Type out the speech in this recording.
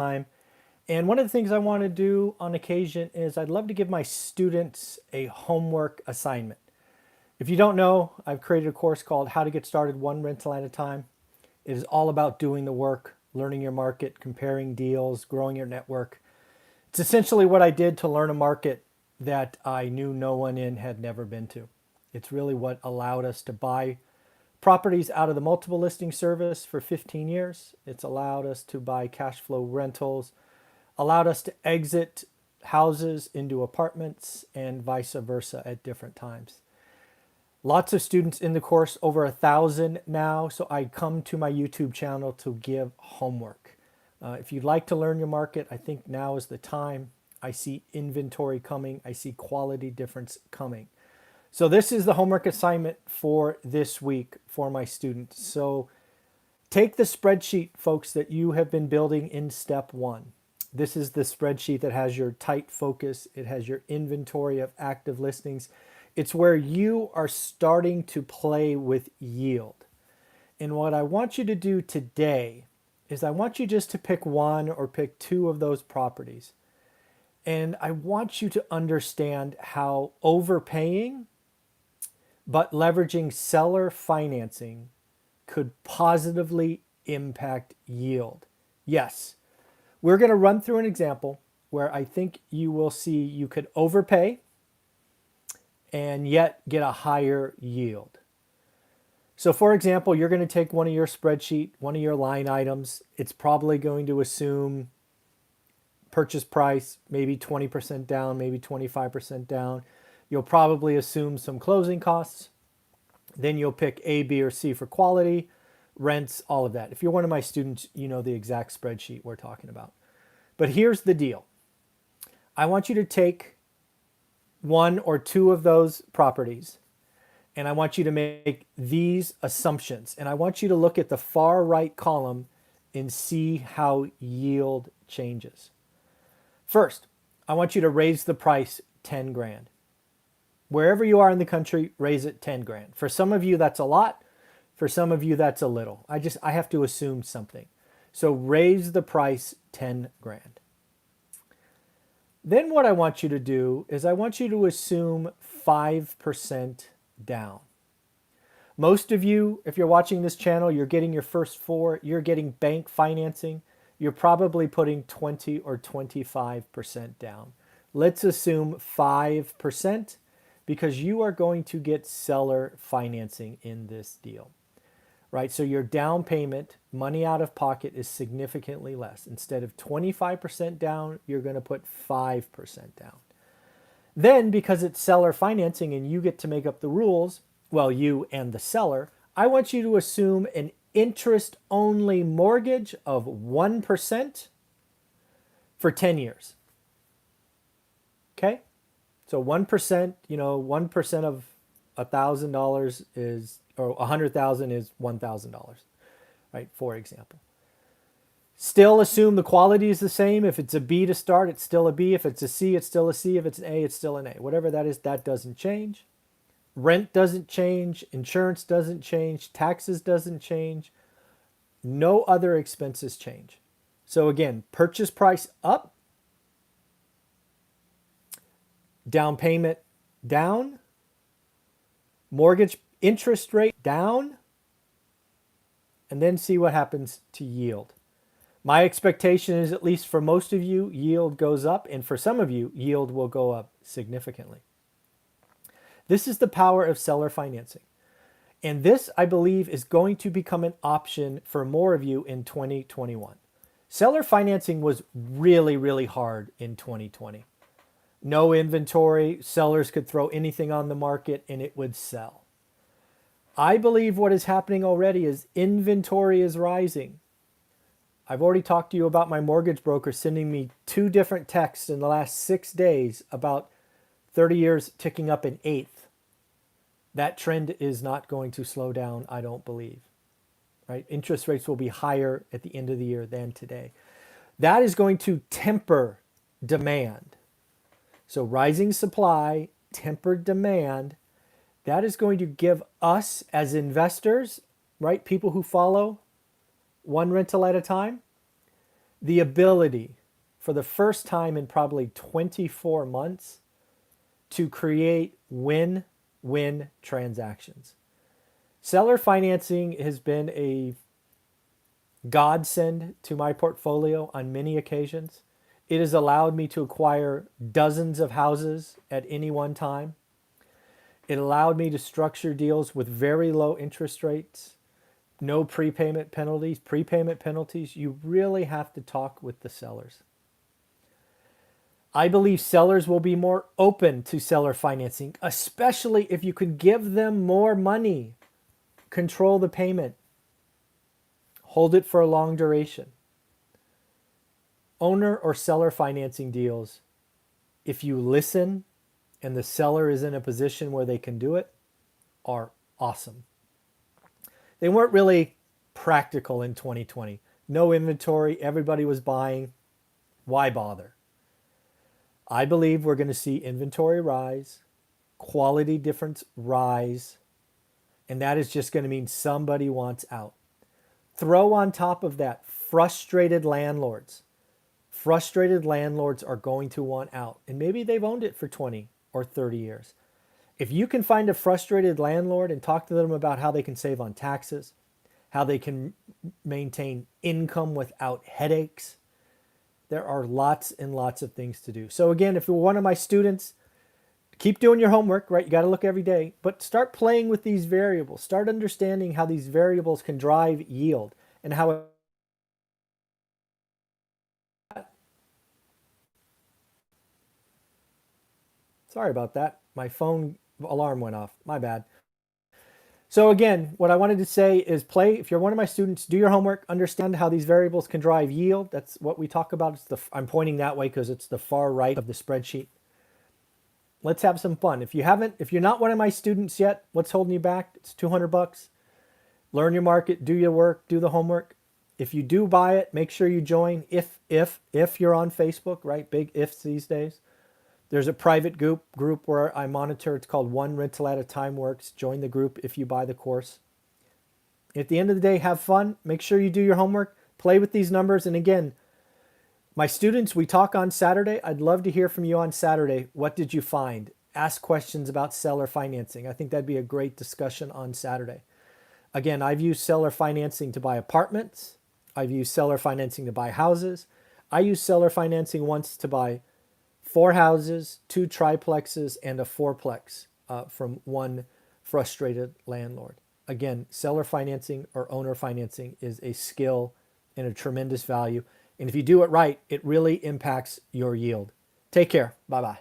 time. And one of the things I want to do on occasion is I'd love to give my students a homework assignment. If you don't know, I've created a course called How to Get Started One Rental at a Time. It is all about doing the work, learning your market, comparing deals, growing your network. It's essentially what I did to learn a market that I knew no one in had never been to. It's really what allowed us to buy properties out of the multiple listing service for 15 years. It's allowed us to buy cash flow rentals, allowed us to exit houses into apartments, and vice versa at different times. Lots of students in the course, over 1,000 now. So I come to my YouTube channel to give homework. If you'd like to learn your market, I think now is the time. I see inventory coming. I see quality difference coming. So this is the homework assignment for this week for my students. So take the spreadsheet, folks, that you have been building in step one. This is the spreadsheet that has your tight focus. It has your inventory of active listings. It's where you are starting to play with yield. And what I want you to do today is I want you just to pick one or pick two of those properties. And I want you to understand how overpaying but leveraging seller financing could positively impact yield. Yes, we're going to run through an example where I think you will see you could overpay and yet get a higher yield. So for example, you're going to take one of your spreadsheet, one of your line items. It's probably going to assume purchase price, maybe 20% down, maybe 25% down. You'll probably assume some closing costs. Then you'll pick A, B, or C for quality, rents, all of that. If you're one of my students, you know the exact spreadsheet we're talking about. But here's the deal. I want you to take one or two of those properties, and I want you to make these assumptions. And I want you to look at the far right column and see how yield changes. First, I want you to raise the price 10 grand. Wherever you are in the country, raise it 10 grand. For some of you, that's a lot. For some of you, that's a little. I have to assume something. So raise the price 10 grand. Then what I want you to do is I want you to assume 5% down. Most of you, if you're watching this channel, you're getting your first four, you're getting bank financing. You're probably putting 20 or 25% down. Let's assume 5%. Because you are going to get seller financing in this deal, right? So your down payment, money out of pocket, is significantly less. Instead of 25% down, you're going to put 5% down. Then, because it's seller financing and you get to make up the rules, well, you and the seller, I want you to assume an interest-only mortgage of 1% for 10 years. Okay? So 1%, 1% of $1,000 is, or 100,000 is $1,000, right? For example. Still assume the quality is the same. If it's a B to start, it's still a B. If it's a C, it's still a C. If it's an A, it's still an A. Whatever that is, that doesn't change. Rent doesn't change. Insurance doesn't change. Taxes doesn't change. No other expenses change. So again, purchase price up. Down payment down, mortgage interest rate down, and then see what happens to yield. My expectation is, at least for most of you, yield goes up, and for some of you, yield will go up significantly. This is the power of seller financing. And this, I believe, is going to become an option for more of you in 2021. Seller financing was really, really hard in 2020. No inventory, sellers could throw anything on the market and it would sell. I believe what is happening already is inventory is rising. I've already talked to you about my mortgage broker sending me 2 different texts in the last 6 days about 30 years ticking up an eighth. That trend is not going to slow down, I don't believe. Right? Interest rates will be higher at the end of the year than today. That is going to temper demand. So rising supply, tempered demand, that is going to give us as investors, right, people who follow one rental at a time, the ability for the first time in probably 24 months to create win-win transactions. Seller financing has been a godsend to my portfolio on many occasions. It has allowed me to acquire dozens of houses at any one time. It allowed me to structure deals with very low interest rates, no prepayment penalties. Prepayment penalties, you really have to talk with the sellers. I believe sellers will be more open to seller financing, especially if you could give them more money. Control the payment. Hold it for a long duration. Owner or seller financing deals, if you listen and the seller is in a position where they can do it, are awesome. They weren't really practical in 2020. No inventory, everybody was buying. Why bother? I believe we're going to see inventory rise, quality difference rise, and that is just going to mean somebody wants out. Throw on top of that frustrated landlords. Frustrated landlords are going to want out, and maybe they've owned it for 20 or 30 years. If you can find a frustrated landlord and talk to them about how they can save on taxes, how they can maintain income without headaches, there are lots and lots of things to do. So again, if you're one of my students, keep doing your homework, right? You got to look every day, but start playing with these variables. Start understanding how these variables can drive yield and how Sorry about that. My phone alarm went off. My bad. So again, what I wanted to say is play. If you're one of my students, do your homework, understand how these variables can drive yield. That's what we talk about. I'm pointing that way because it's the far right of the spreadsheet. Let's have some fun. If you're not one of my students yet, what's holding you back? It's $200. Learn your market, do your work, do the homework. If you do buy it, make sure you join. If you're on Facebook, right? Big ifs these days. There's a private group where I monitor. It's called One Rental at a Time Works. Join the group if you buy the course. At the end of the day, have fun. Make sure you do your homework. Play with these numbers. And again, my students, we talk on Saturday. I'd love to hear from you on Saturday. What did you find? Ask questions about seller financing. I think that'd be a great discussion on Saturday. Again, I've used seller financing to buy apartments. I've used seller financing to buy houses. I used seller financing once to buy 4 houses, 2 triplexes, and a 4plex from one frustrated landlord. Again, seller financing or owner financing is a skill and a tremendous value. And if you do it right, it really impacts your yield. Take care. Bye-bye.